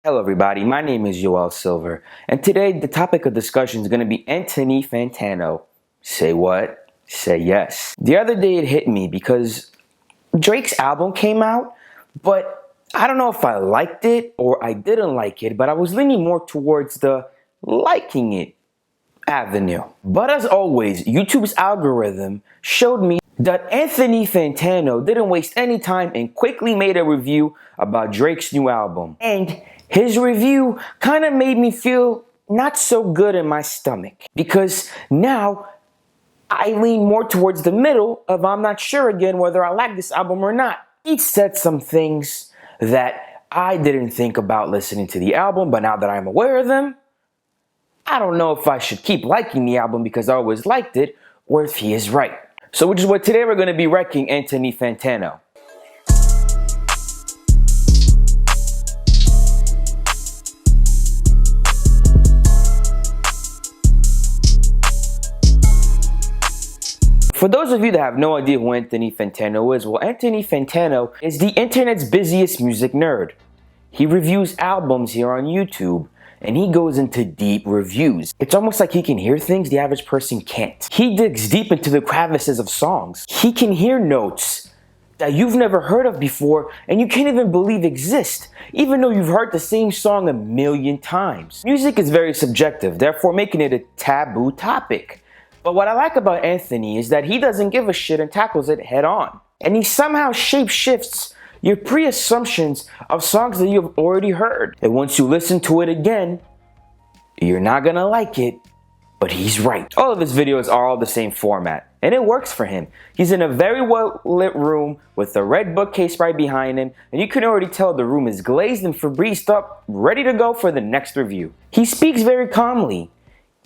Hello everybody, my name is Yoel Silver, and today the topic of discussion is going to be Anthony Fantano. Say what? Say yes. The other day it hit me because Drake's album came out, but I don't know if I liked it or I didn't like it, but I was leaning more towards the liking it avenue. But as always, YouTube's algorithm showed me that Anthony Fantano didn't waste any time and quickly made a review about Drake's new album. And his review kind of made me feel not so good in my stomach, because now I lean more towards the middle of I'm not sure again whether I like this album or not. He said some things that I didn't think about listening to the album, but now that I'm aware of them, I don't know if I should keep liking the album because I always liked it, or if he is right. So which is what today we're going to be wrecking Anthony Fantano. For those of you that have no idea who Anthony Fantano is, well, Anthony Fantano is the internet's busiest music nerd. He reviews albums here on YouTube, and he goes into deep reviews. It's almost like he can hear things the average person can't. He digs deep into the crevices of songs. He can hear notes that you've never heard of before and you can't even believe exist, even though you've heard the same song a million times. Music is very subjective, therefore making it a taboo topic. But what I like about Anthony is that he doesn't give a shit and tackles it head on. And he somehow shape-shifts your pre-assumptions of songs that you've already heard. And once you listen to it again, you're not gonna like it, but he's right. All of his videos are all the same format, and it works for him. He's in a very well-lit room with a red bookcase right behind him, and you can already tell the room is glazed and Febrezed up, ready to go for the next review. He speaks very calmly.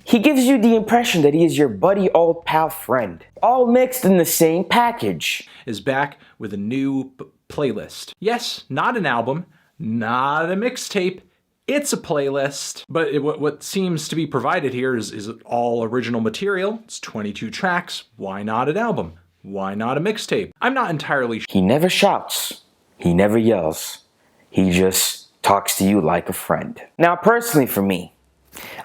He gives you the impression that he is your buddy old pal friend, all mixed in the same package. Is back with a new playlist. Yes, not an album, not a mixtape, it's a playlist. But what seems to be provided here is all original material. It's 22 tracks. Why not an album? Why not a mixtape? I'm not entirely sure. He never shouts. He never yells. He just talks to you like a friend. Now, personally for me,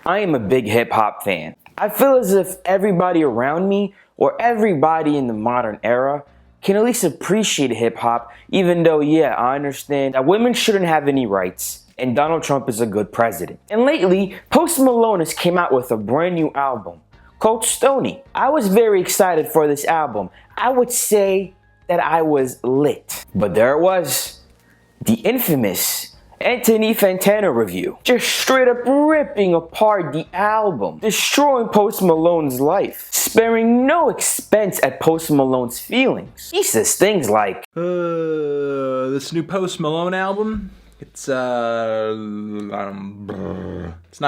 I am a big hip-hop fan. I feel as if everybody around me, or everybody in the modern era, can at least appreciate hip-hop, even though, yeah, I understand that women shouldn't have any rights, and Donald Trump is a good president. And lately, Post Malone has came out with a brand new album called Stoney. I was very excited for this album. I would say that I was lit. But there it was, the infamous Anthony Fantano review. Just straight up ripping apart the album, destroying Post Malone's life, sparing no expense at Post Malone's feelings. He says things like, this new Post Malone album, it's not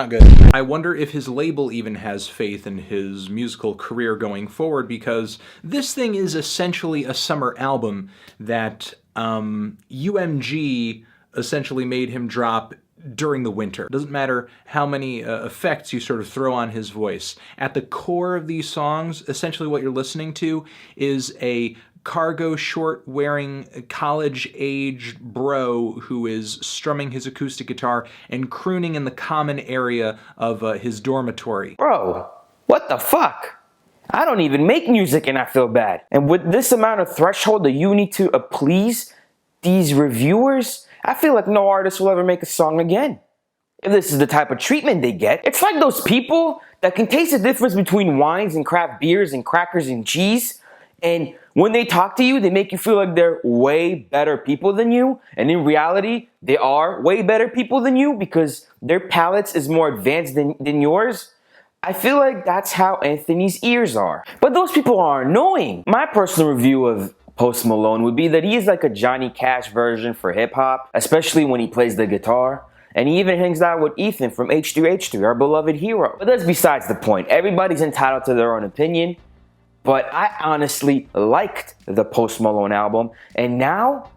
good. I wonder if his label even has faith in his musical career going forward, because this thing is essentially a summer album that UMG essentially made him drop during the winter. Doesn't matter how many effects you sort of throw on his voice. At the core of these songs, essentially what you're listening to is a cargo short wearing college-age bro who is strumming his acoustic guitar and crooning in the common area of his dormitory. Bro, what the fuck? I don't even make music and I feel bad. And with this amount of threshold that you need to please these reviewers, I feel like no artist will ever make a song again. If this is the type of treatment they get, it's like those people that can taste the difference between wines and craft beers and crackers and cheese, and when they talk to you, they make you feel like they're way better people than you, and in reality, they are way better people than you because their palates is more advanced than yours. I feel like that's how Anthony's ears are. But those people are annoying. My personal review of Post Malone would be that he is like a Johnny Cash version for hip-hop, especially when he plays the guitar. And he even hangs out with Ethan from H3H3, our beloved hero. But that's besides the point. Everybody's entitled to their own opinion. But I honestly liked the Post Malone album, and now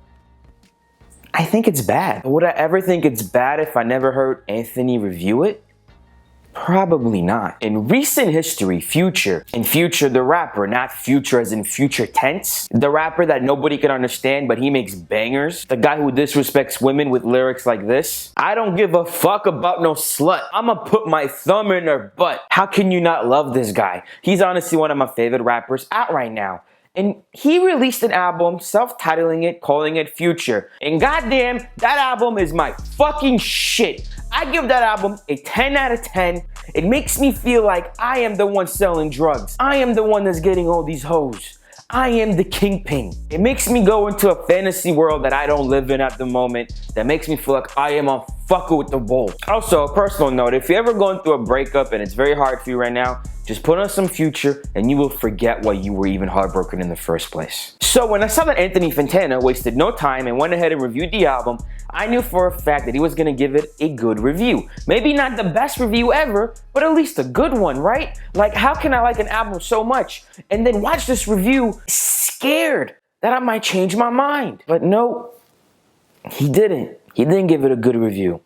I think it's bad. Would I ever think it's bad if I never heard Anthony review it? Probably not. In recent history, Future, and Future the rapper, not Future as in future tense, the rapper that nobody can understand but he makes bangers, the guy who disrespects women with lyrics like this, I don't give a fuck about no slut, I'ma put my thumb in her butt. How can you not love this guy? He's honestly one of my favorite rappers out right now. And he released an album, self-titling it, calling it Future. And goddamn, that album is my fucking shit. I give that album a 10 out of 10. It makes me feel like I am the one selling drugs. I am the one that's getting all these hoes. I am the kingpin. It makes me go into a fantasy world that I don't live in at the moment. That makes me feel like I am a fucker with the bull. Also, a personal note, if you're ever going through a breakup and it's very hard for you right now, just put on some Future and you will forget why you were even heartbroken in the first place. So when I saw that Anthony Fantano wasted no time and went ahead and reviewed the album, I knew for a fact that he was gonna give it a good review. Maybe not the best review ever, but at least a good one, right? Like, how can I like an album so much and then watch this review scared that I might change my mind? But no, he didn't. He didn't give it a good review.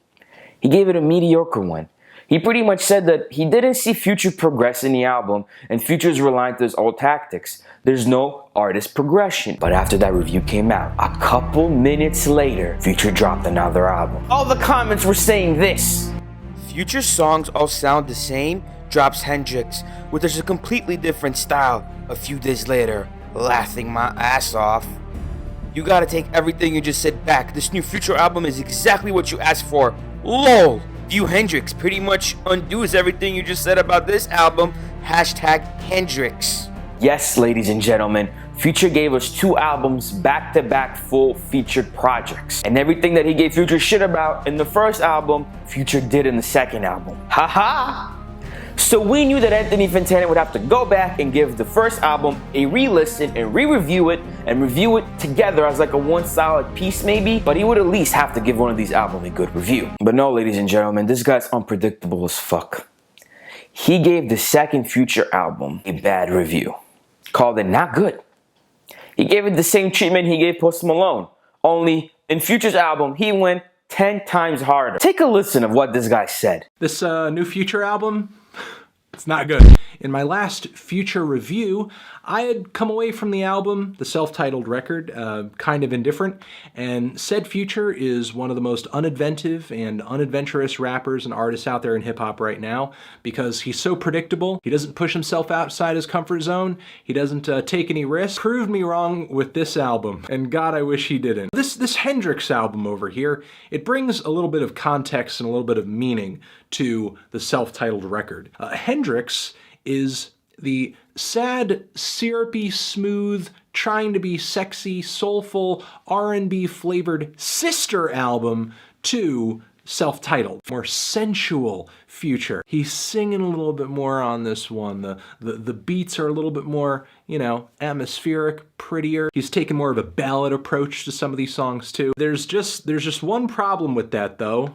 He gave it a mediocre one. He pretty much said that he didn't see Future progress in the album and Future's reliant on his old tactics. There's no artist progression. But after that review came out, a couple minutes later, Future dropped another album. All the comments were saying this: Future's songs all sound the same, drops Hendrix, which is a completely different style. A few days later, laughing my ass off. You gotta take everything you just said back. This new Future album is exactly what you asked for. LOL. View Hendrix pretty much undoes everything you just said about this album. Hashtag Hendrix. Yes, ladies and gentlemen, Future gave us 2 albums back-to-back full featured projects. And everything that he gave Future shit about in the first album, Future did in the second album. Haha! So we knew that Anthony Fantano would have to go back and give the first album a re-listen and re-review it and review it together as like a one solid piece maybe, but he would at least have to give one of these albums a good review. But no, ladies and gentlemen, this guy's unpredictable as fuck. He gave the second Future album a bad review, called it not good. He gave it the same treatment he gave Post Malone, only in Future's album he went 10 times harder. Take a listen of what this guy said. This new Future album, it's not good. In my last Future review, I had come away from the album, the self-titled record, kind of indifferent, and said Future is one of the most uninventive and unadventurous rappers and artists out there in hip-hop right now because he's so predictable. He doesn't push himself outside his comfort zone. He doesn't take any risks. Proved me wrong with this album, and God, I wish he didn't. This Hendrix album over here, it brings a little bit of context and a little bit of meaning to the self-titled record. Hendrix is the sad, syrupy, smooth, trying to be sexy, soulful, R&B flavored sister album to self-titled, more sensual Future. He's singing a little bit more on this one. The beats are a little bit more, you know, atmospheric, prettier. He's taken more of a ballad approach to some of these songs too. There's just one problem with that though.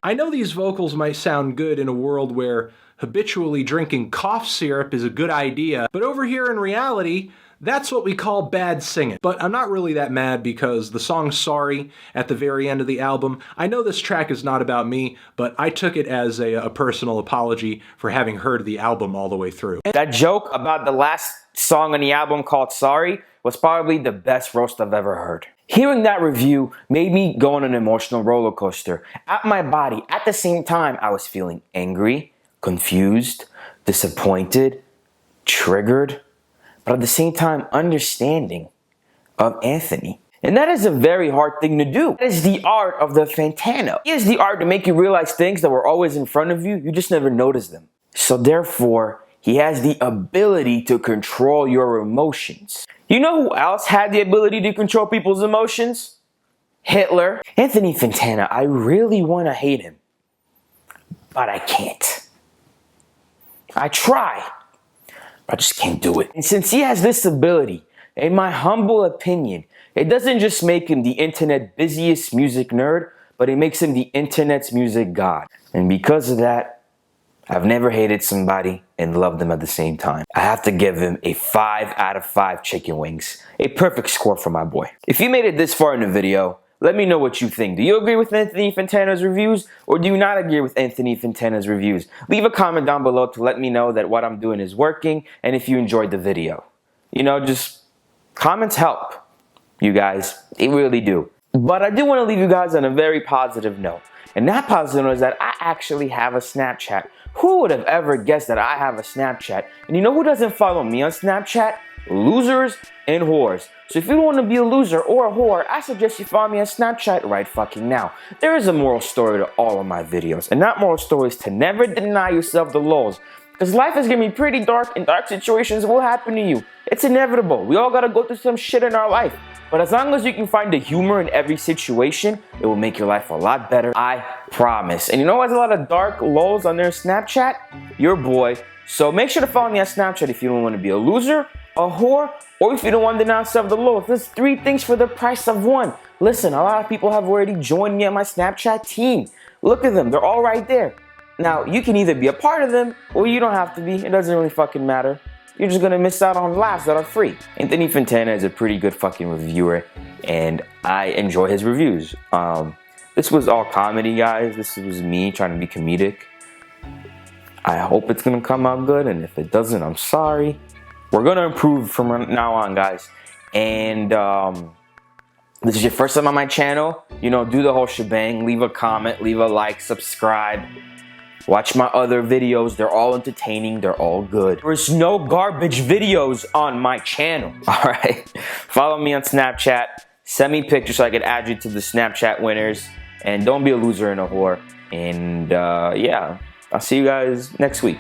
I know these vocals might sound good in a world where habitually drinking cough syrup is a good idea, but over here in reality, that's what we call bad singing. But I'm not really that mad because the song Sorry at the very end of the album, I know this track is not about me, but I took it as a personal apology for having heard the album all the way through. That joke about the last song on the album called Sorry was probably the best roast I've ever heard. Hearing that review made me go on an emotional roller coaster. At my body, at the same time, I was feeling angry, confused, disappointed, triggered, but at the same time, understanding of Anthony. And that is a very hard thing to do. That is the art of the Fantano. He has the art to make you realize things that were always in front of you, you just never noticed them. So therefore, he has the ability to control your emotions. You know who else had the ability to control people's emotions? Hitler. Anthony Fantano, I really want to hate him, but I can't. I try, but I just can't do it. And since he has this ability, in my humble opinion, it doesn't just make him the internet busiest music nerd, but it makes him the internet's music god. And because of that, I've never hated somebody and loved them at the same time. I have to give him a 5 out of 5 chicken wings. A perfect score for my boy. If you made it this far in the video, let me know what you think. Do you agree with Anthony Fantano's reviews, or do you not agree with Anthony Fantano's reviews? Leave a comment down below to let me know that what I'm doing is working, and if you enjoyed the video. You know, just comments help, you guys. They really do. But I do want to leave you guys on a very positive note. And that positive note is that I actually have a Snapchat. Who would have ever guessed that I have a Snapchat? And you know who doesn't follow me on Snapchat? Losers and whores. So if you don't want to be a loser or a whore, I suggest you follow me on Snapchat right fucking now. There is a moral story to all of my videos, and that moral story is to never deny yourself the lows. Because life is going to be pretty dark, and dark situations will happen to you. It's inevitable. We all got to go through some shit in our life. But as long as you can find the humor in every situation, it will make your life a lot better. I promise. And you know who has a lot of dark lows on their Snapchat? Your boy. So make sure to follow me on Snapchat if you don't want to be a loser, a whore, or if you don't want to deny yourself the lows. There's 3 things for the price of 1. Listen, a lot of people have already joined me on my Snapchat team. Look at them. They're all right there. Now, you can either be a part of them, or you don't have to be. It doesn't really fucking matter. You're just gonna miss out on laughs that are free. Anthony Fantano is a pretty good fucking reviewer, and I enjoy his reviews. This was all comedy, guys. This was me trying to be comedic. I hope it's gonna come out good, and if it doesn't, I'm sorry. We're gonna improve from now on, guys. And this is your first time on my channel, you know, do the whole shebang. Leave a comment, leave a like, subscribe. Watch my other videos. They're all entertaining. They're all good. There's no garbage videos on my channel. All right. Follow me on Snapchat. Send me pictures so I can add you to the Snapchat winners. And don't be a loser and a whore. And yeah, I'll see you guys next week.